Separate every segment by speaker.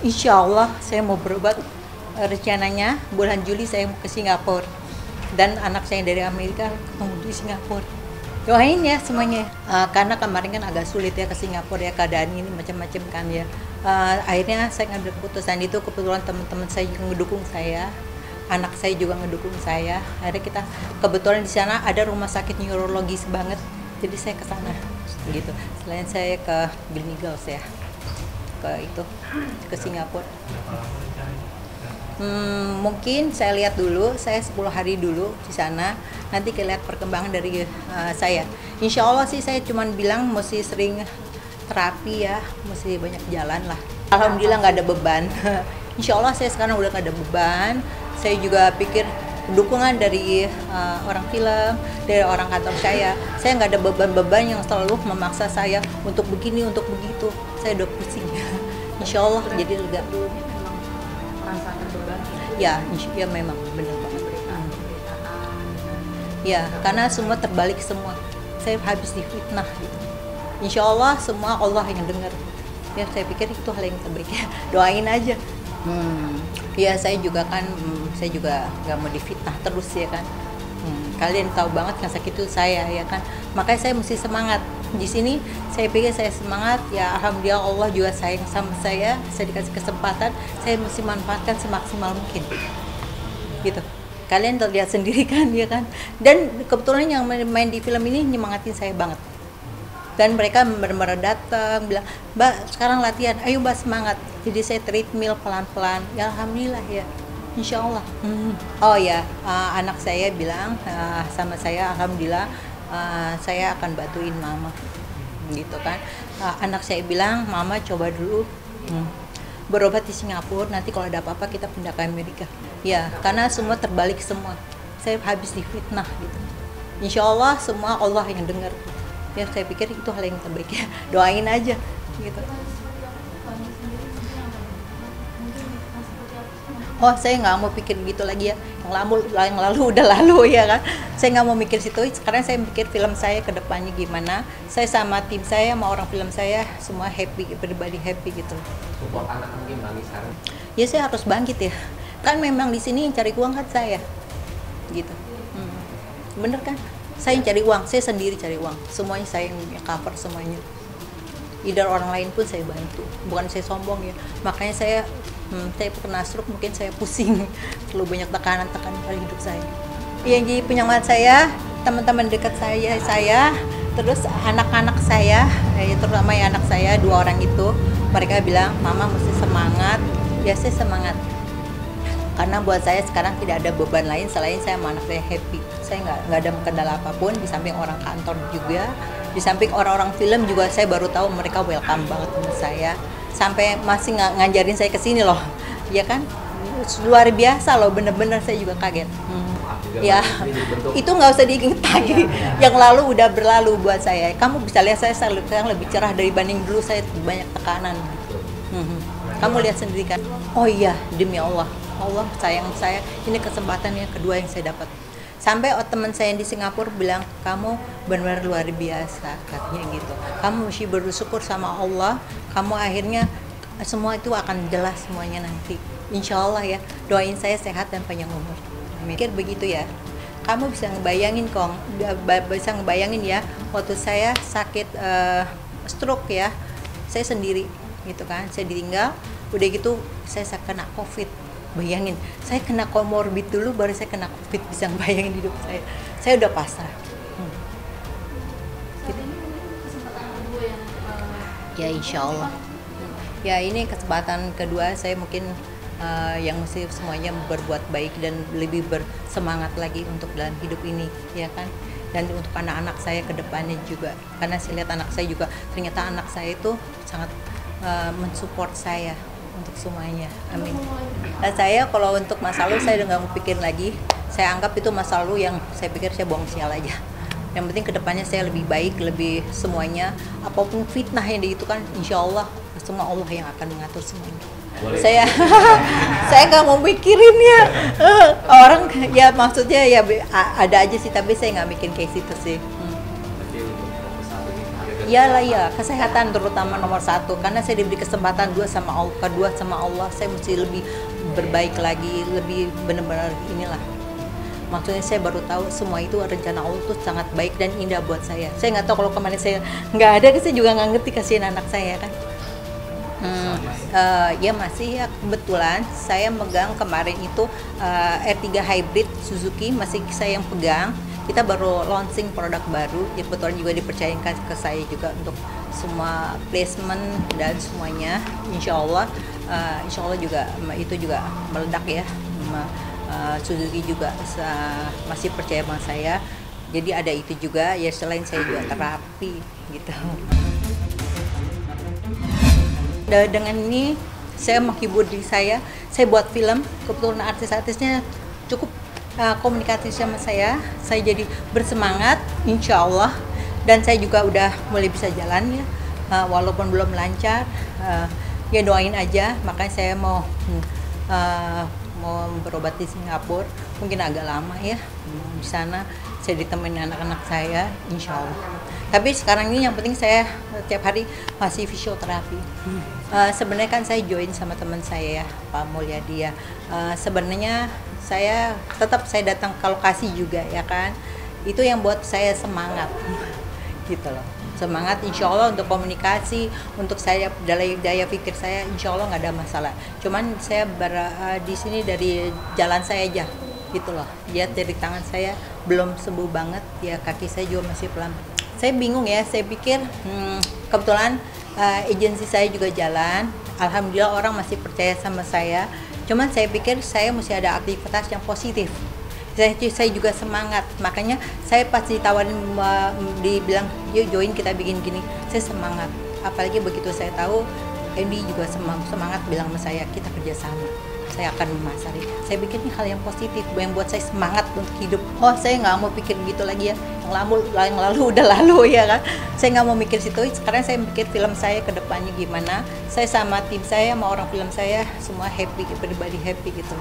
Speaker 1: Insya Allah saya mau berobat. Rencananya bulan Juli saya mau ke Singapura. Dan anak saya dari Amerika ketemu di Singapura. Doain ya semuanya. Karena kemarin kan agak sulit ya ke Singapura ya, keadaan ini macam-macam kan ya. Akhirnya saya ngambil keputusan itu, kebetulan teman-teman saya juga ngedukung saya. Anak saya juga ngedukung saya. Akhirnya kita kebetulan di sana ada rumah sakit neurologis banget. Jadi saya ke sana gitu. Selain saya ke Gleneagles ya. Ke Singapura. Mungkin saya lihat dulu, saya 10 hari dulu di sana, nanti kita lihat perkembangan dari saya. Insya Allah sih saya cuma bilang mesti sering terapi ya, mesti banyak jalan lah. Alhamdulillah nggak ada beban. Insya Allah saya sekarang udah nggak ada beban. Saya juga pikir dukungan dari orang film, dari orang kantor saya nggak ada beban-beban yang selalu memaksa saya untuk begini, untuk begitu. Saya udah pusing. Insya Allah jadi lega. Ya memang benar banget. Ya, karena semua terbalik semua. Saya habis difitnah gitu. Insya Allah semua Allah yang dengar. Ya saya pikir itu hal yang terbaik ya. Doain aja. Ya saya juga nggak mau difitnah terus ya kan. Kalian tahu banget kan sakit itu saya ya kan. Makanya saya mesti semangat. Di sini saya pikir saya semangat ya, alhamdulillah Allah juga sayang sama saya dikasih kesempatan, saya mesti manfaatkan semaksimal mungkin gitu. Kalian lihat sendiri kan ya kan, dan kebetulan yang main di film ini nyemangatin saya banget, dan mereka benar-benar datang bilang, Mbak sekarang latihan, ayo Mbak semangat. Jadi saya treadmill pelan-pelan ya, alhamdulillah ya, insya Allah. Oh ya, anak saya bilang sama saya, alhamdulillah saya akan bantuin mama gitu kan. Anak saya bilang, mama coba dulu berobat di Singapura, nanti kalau ada apa-apa kita pindah ke Amerika ya, karena semua terbalik semua. Saya habis difitnah gitu. Insya Allah semua Allah yang dengar ya, saya pikir itu hal yang terbaik ya. Doain aja gitu. Oh saya nggak mau pikir gitu lagi ya, yang lalu udah lalu ya kan. Saya nggak mau mikir situ. Sekarang saya mikir film saya ke depannya gimana. Saya sama tim saya, sama orang film saya semua happy, everybody happy gitu.
Speaker 2: Support anak mungkin Bang sekarang.
Speaker 1: Ya saya harus bangkit ya. Kan memang di sini yang cari uang kan saya, gitu. Bener kan? Saya yang cari uang, saya sendiri cari uang. Semuanya saya yang cover semuanya. Either orang lain pun saya bantu. Bukan saya sombong ya. Makanya saya pernah stroke, mungkin saya pusing. Terlalu banyak tekanan pada hidup saya. Yang jadi penyemangat saya, teman-teman dekat saya, terus anak-anak saya, terutama ya anak saya 2 orang itu, mereka bilang, Mama mesti semangat. Ya saya semangat. Karena buat saya sekarang tidak ada beban lain selain saya sama anak saya happy. Saya nggak ada kendala apapun, di samping orang kantor juga, di samping orang-orang film juga saya baru tahu mereka welcome banget sama saya. Sampai masih ngajarin saya ke sini loh, ya kan? Luar biasa loh, bener-bener saya juga kaget. Ya, itu nggak usah diingat lagi. Yang lalu udah berlalu buat saya. Kamu bisa lihat saya sekarang lebih cerah dibanding dulu, saya banyak tekanan. Kamu lihat sendiri kan? Oh iya, demi Allah, Allah sayang saya. Ini kesempatan yang kedua yang saya dapat. Sampai teman saya di Singapura bilang, kamu benar-benar luar biasa, katanya gitu. Kamu mesti bersyukur sama Allah, kamu akhirnya semua itu akan jelas semuanya nanti. Insya Allah ya, doain saya sehat dan panjang umur. Mikir begitu ya. Kamu bisa ngebayangin ya, waktu saya sakit stroke ya, saya sendiri gitu kan, saya ditinggal, udah gitu saya kena COVID. Bayangin, saya kena komorbid dulu baru saya kena COVID, bisa ngebayangin hidup saya udah pasrah. Gitu. Ya insya Allah. Ya ini kesempatan kedua saya mungkin yang mesti semuanya berbuat baik dan lebih bersemangat lagi untuk dalam hidup ini, ya kan? Dan untuk anak-anak saya ke depannya juga, karena saya lihat anak saya juga, ternyata anak saya itu sangat mensupport saya untuk semuanya, amin. Dan saya kalau untuk masa lalu saya udah nggak mau pikir lagi, saya anggap itu masa lalu yang saya pikir saya buang sial aja. Yang penting kedepannya saya lebih baik, lebih semuanya, apapun fitnah yang itu kan, insya Allah semua Allah yang akan mengatur semuanya. Saya nggak mau mikirin ya orang ya, maksudnya ya ada aja sih, tapi saya nggak mikirin kayak situ sih. Ya, kesehatan terutama nomor satu, karena saya diberi kesempatan kedua sama Allah, saya mesti lebih berbaik lagi, lebih benar-benar inilah. Maksudnya saya baru tahu semua itu rencana Allah tuh sangat baik dan indah buat saya. Saya nggak tahu kalau kemarin saya nggak ada, saya juga nggak ngerti kasihin anak saya kan. Ya masih ya, kebetulan saya megang kemarin itu R3 Hybrid Suzuki, masih saya yang pegang. Kita baru launching produk baru, ya kebetulan juga dipercayakan ke saya juga untuk semua placement dan semuanya. Insya Allah juga itu juga meledak ya. Suzuki juga masih percaya sama saya. Jadi ada itu juga ya, selain saya juga terapi gitu. Dengan ini saya menghibur diri saya buat film, kebetulan artis-artisnya cukup komunikasi sama saya jadi bersemangat insya Allah, dan saya juga udah mulai bisa jalan ya, walaupun belum lancar, ya doain aja. Makanya saya mau berobat di Singapura, mungkin agak lama ya di sana, saya ditemenin anak-anak saya insya Allah. Tapi sekarang ini yang penting saya tiap hari masih fisioterapi. Sebenarnya kan saya join sama teman saya ya, Pak Mulyadi ya. Sebenarnya saya datang ke lokasi juga ya kan. Itu yang buat saya semangat gitu loh. Semangat insya Allah untuk komunikasi, untuk saya daya pikir saya insya Allah nggak ada masalah. Cuman saya di sini dari jalan saya aja gitu loh. Lihat dari tangan saya belum sembuh banget ya, kaki saya juga masih pelan. Saya bingung ya, saya pikir kebetulan agensi saya juga jalan. Alhamdulillah orang masih percaya sama saya. Cuman saya pikir saya mesti ada aktivitas yang positif. Saya juga semangat, makanya saya pas ditawarin, dibilang yuk join kita bikin gini, saya semangat. Apalagi begitu saya tahu Andy juga semangat bilang sama saya, kita kerjasama, saya akan memasari. Saya pikir ini hal yang positif, yang buat saya semangat untuk hidup. Oh, saya nggak mau pikir gitu lagi ya, yang lalu udah lalu ya kan. Saya nggak mau mikir situ. Sekarang saya mikir film saya ke depannya gimana. Saya sama tim saya, sama orang film saya semua happy, everybody happy gitu.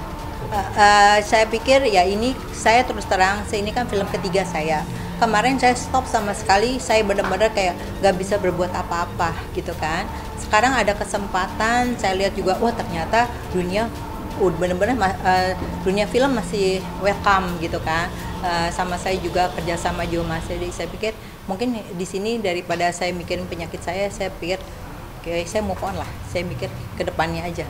Speaker 1: Saya pikir ya ini, saya terus terang, ini kan film ketiga saya. Kemarin saya stop sama sekali, saya benar-benar kayak nggak bisa berbuat apa-apa gitu kan. Sekarang ada kesempatan, saya lihat juga, wah ternyata dunia benar-benar dunia film masih welcome gitu kan. Sama saya juga kerjasama juga masih. Jadi saya pikir mungkin di sini daripada saya mikirin penyakit saya pikir oke, saya move on lah. Saya mikir ke depannya aja.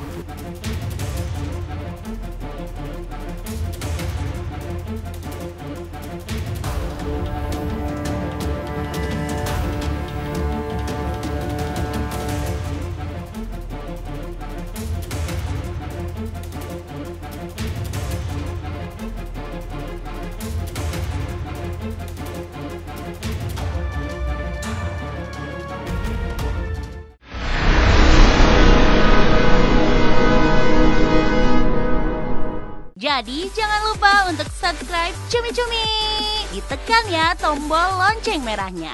Speaker 3: Jadi jangan lupa untuk subscribe Cumi Cumi. Ditekan ya tombol lonceng merahnya.